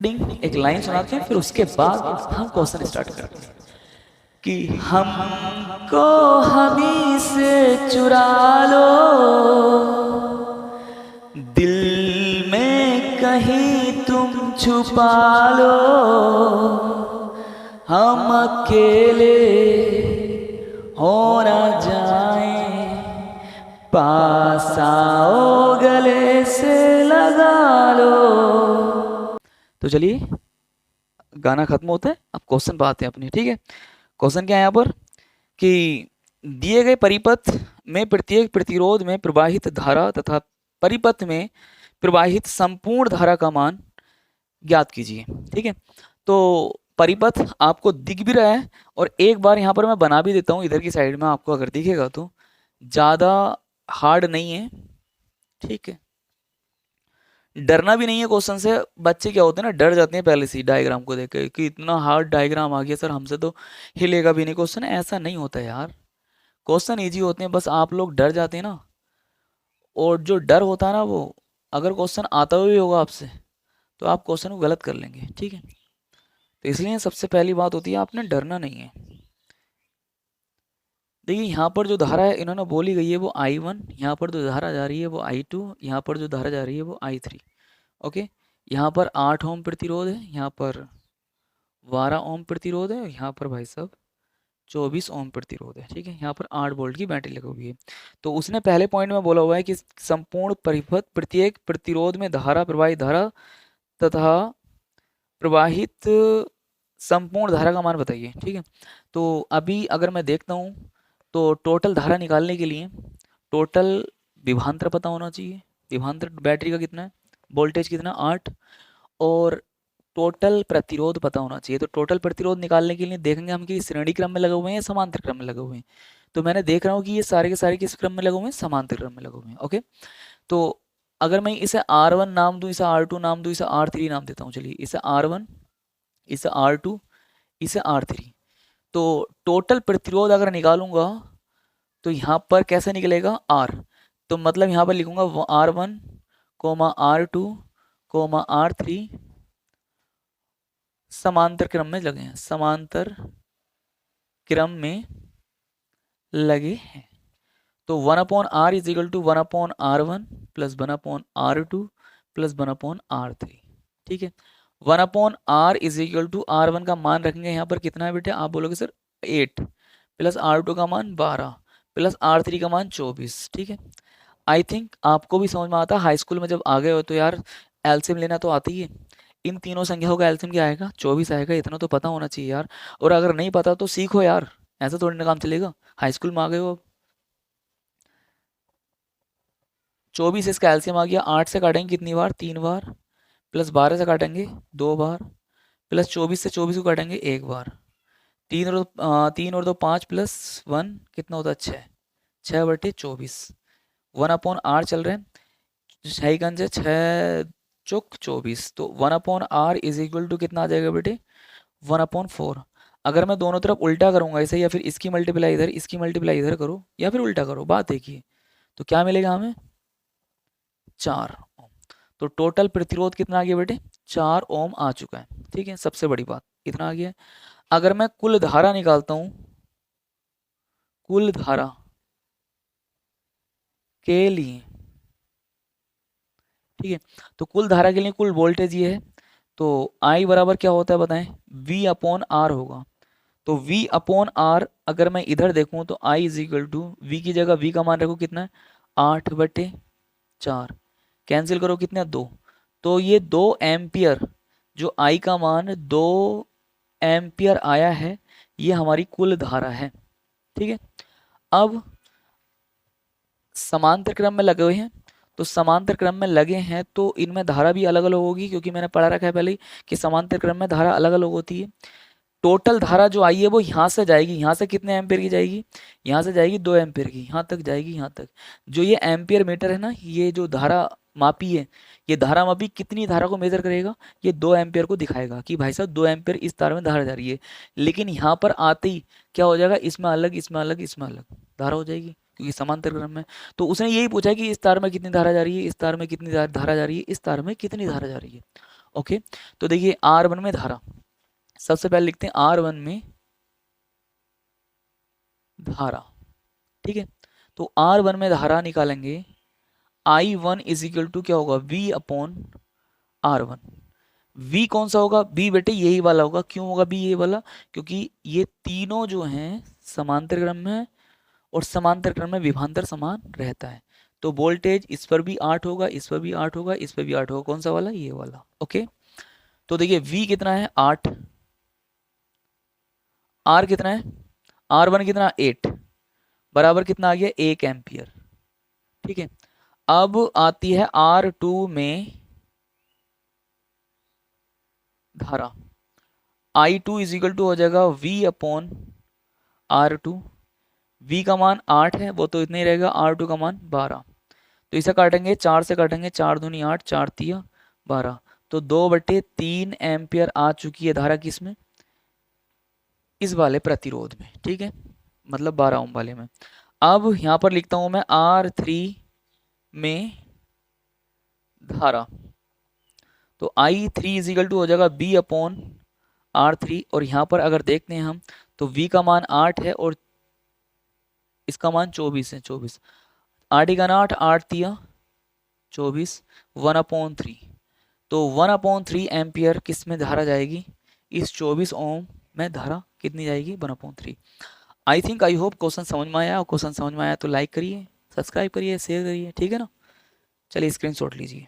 एक लाइन सुनाते हैं, फिर उसके बाद हम क्वेश्चन स्टार्ट करते हैं कि हमको हमी से चुरा लो, दिल में कहीं तुम छुपा लो, हम अकेले हो ना जाए, पास आओ गले से लगा लो। तो चलिए गाना खत्म होता है, अब क्वेश्चन पे आते हैं अपने। ठीक है, क्वेश्चन क्या है यहाँ पर कि दिए गए परिपथ में प्रत्येक प्रतिरोध में प्रवाहित धारा तथा परिपथ में प्रवाहित संपूर्ण धारा का मान ज्ञात कीजिए। ठीक है, तो परिपथ आपको दिख भी रहा है और एक बार यहाँ पर मैं बना भी देता हूँ इधर की साइड में, आपको अगर दिखेगा तो ज़्यादा हार्ड नहीं है। ठीक है, डरना भी नहीं है क्वेश्चन से। बच्चे क्या होते हैं ना, डर जाते हैं पहले से डायग्राम को देख के कि इतना हार्ड डायग्राम आ गया सर, हमसे तो हिलेगा भी नहीं क्वेश्चन। ऐसा नहीं होता यार, क्वेश्चन इजी होते हैं, बस आप लोग डर जाते हैं ना। और जो डर होता है ना, वो अगर क्वेश्चन आता हुआ भी होगा आपसे तो आप क्वेश्चन को गलत कर लेंगे। ठीक है, तो इसलिए सबसे पहली बात होती है आपने डरना नहीं है। देखिए यहाँ पर जो धारा है इन्होंने बोली गई है वो I1, यहाँ पर जो धारा जा रही है वो I2, यहाँ पर जो धारा जा रही है वो I3। ओके, यहाँ पर 8 ओम प्रतिरोध है, यहाँ पर 12 ओम प्रतिरोध है, यहाँ पर भाई साहब 24 ओम प्रतिरोध है। ठीक है, यहाँ पर 8 वोल्ट की बैटरी लगी हुई है। तो उसने पहले पॉइंट में बोला हुआ है कि संपूर्ण परिपथ प्रत्येक प्रतिरोध में धारा प्रवाहित धारा तथा प्रवाहित संपूर्ण धारा का मान बताइए। ठीक है, तो अभी अगर मैं देखता हूँ तो टोटल धारा निकालने के लिए टोटल विभवांतर पता होना चाहिए। विभवांतर बैटरी का कितना है, वोल्टेज कितना 8, और टोटल प्रतिरोध पता होना चाहिए। तो टोटल प्रतिरोध निकालने के लिए देखेंगे हम कि श्रेणी क्रम में लगे हुए हैं या समांतर क्रम में लगे हुए हैं। तो मैंने देख रहा हूँ कि ये सारे के सारे किस क्रम में लगे हुए हैं, समांतर क्रम में लगे हुए हैं। ओके, तो अगर मैं इसे R1 नाम दूं, इसे R2 नाम दूं, इसे R3 नाम देता हूँ। चलिए, इसे R1, इसे R2, इसे R3। तो टोटल प्रतिरोध अगर निकालूंगा तो यहाँ पर कैसे निकलेगा R, तो मतलब यहाँ पर लिखूंगा R1 R2 R3 समांतर क्रम में लगे हैं, समांतर क्रम में लगे हैं। तो 1/R is equal to 1/R1 plus 1/R2 plus 1/R3। ठीक है, 1/R is equal to R1 का मान रखेंगे यहाँ पर कितना है बेटे, आप बोलोगे सर 8, प्लस R2 का मान 12 प्लस R3 का मान 24। ठीक है, आई थिंक आपको भी समझ में आता है, हाई स्कूल में जब आ गए हो तो यार एलसीएम लेना तो आती ही है। इन तीनों संख्याओं का एलसीएम क्या आएगा, 24 आएगा। इतना तो पता होना चाहिए यार, और अगर नहीं पता तो सीखो यार, ऐसा थोड़ी ना काम चलेगा। हाई स्कूल में आ गए हो, 24 इसका एलसीएम आ गया। 8 से काटेंगे कितनी बार, 3 बार, प्लस 12 से काटेंगे 2 बार, प्लस 24 से 24 को काटेंगे 1 बार। 3 और 2 प्लस 1 कितना होता है 6, 6/24। 1/R चल रहे हैं, 6 6 चौक 24, तो 1/R इज इक्वल टू कितना आ जाएगा बेटे 1/4। अगर मैं दोनों तरफ उल्टा करूंगा इसे, या फिर इसकी मल्टीप्लाई इधर इसकी मल्टीप्लाई इधर करो, या फिर उल्टा करो, बात एक ही है, तो क्या मिलेगा हमें 4 ओम। तो टोटल प्रतिरोध कितना आ गया बेटे 4 ओम आ चुका है। ठीक है, सबसे बड़ी बात इतना आ गया है। अगर मैं कुल धारा निकालता हूं, कुल धारा के लिए, ठीक है, तो कुल धारा के लिए कुल वोल्टेज ये है, तो I बराबर क्या होता है बताएं, V/R होगा। तो V/R अगर मैं इधर देखूं तो I is equal to V की जगह V का मान रखो कितना है 8/4, कैंसिल करो कितना 2, तो ये 2 एम्पियर, जो I का मान 2 एम्पियर आया है, ये हमारी कुल धारा है। ठीक है, अब समांतर क्रम में लगे हुए हैं, तो समांतर क्रम में लगे हैं तो इनमें धारा भी अलग अलग होगी, क्योंकि मैंने पढ़ा रखा है पहले ही कि समांतर क्रम में धारा अलग अलग होती है। टोटल धारा जो आई है वो यहाँ से जाएगी, यहाँ से कितने एम्पियर की जाएगी, यहाँ से जाएगी 2 एम्पियर की, यहाँ तक जाएगी, यहाँ तक। जो ये एम्पियर मीटर है ना, ये जो धारा मापी है, ये धारा मापी कितनी धारा को मेजर करेगा, ये 2 एम्पियर को दिखाएगा कि भाई साहब 2 एम्पियर इस तार में धारा जा रही है। लेकिन यहाँ पर आते ही क्या हो जाएगा, इसमें अलग इसमें अलग इसमें अलग धारा हो जाएगी, क्योंकि समांतर क्रम में। तो उसने यही पूछा कि इस तार में कितनी धारा जा रही है, इस तार में कितनी धारा जा रही है, इस तार में कितनी धारा जा रही है। ओके, तो देखिए R1 में धारा, सबसे पहले लिखते हैं R1 में धारा, ठीक है। तो R1 में धारा निकालेंगे, I1 इज इक्वल टू क्या होगा, V अपॉन R1। V कौन सा होगा, B बेटे यही वाला होगा। क्यों होगा B ये वाला, क्योंकि ये तीनों जो हैं समांतर क्रम में, और समांतर क्रम में विभवांतर समान रहता है। तो वोल्टेज इस पर भी 8 होगा, इस पर भी 8 होगा, इस पर भी 8 होगा। कौन सा वाला, ये वाला। ओके, तो देखिए V कितना है 8, R कितना है, R1 कितना 8, बराबर कितना आ गया 1 एम्पियर, ठीक है। अब आती है R2 में धारा, I2 इज इक्वल टू हो जाएगा V अपॉन R2। V का मान 8 है, वो तो इतना ही रहेगा, R2 का मान 12। तो इसे काटेंगे, 4 से काटेंगे, 4 दूनी 8, 4 तिया 12। तो 2/3 एम्पियर आ चुकी है धारा किसमें, इस वाले प्रतिरोध में, ठीक है, मतलब 12 ओम वाले में। अब यहाँ पर लिखता हूँ मैं R3 में धारा, तो I3 इज इक्वल टू हो जाएगा B अपॉन R3। और यहाँ पर अगर देखते हैं हम, तो V का मान 8 है और इसका मान 24 है, 24, 8 का 8, 8 तिया 24, 1/3। तो 1/3 एम्पियर किस में धारा जाएगी, इस 24 ओम में धारा कितनी जाएगी, 1/3। I think, I hope question समझ में आया। और क्वेश्चन समझ में आया तो लाइक करिए, सब्सक्राइब करिए, शेयर करिए, ठीक है ना। चलिए स्क्रीनशॉट लीजिए।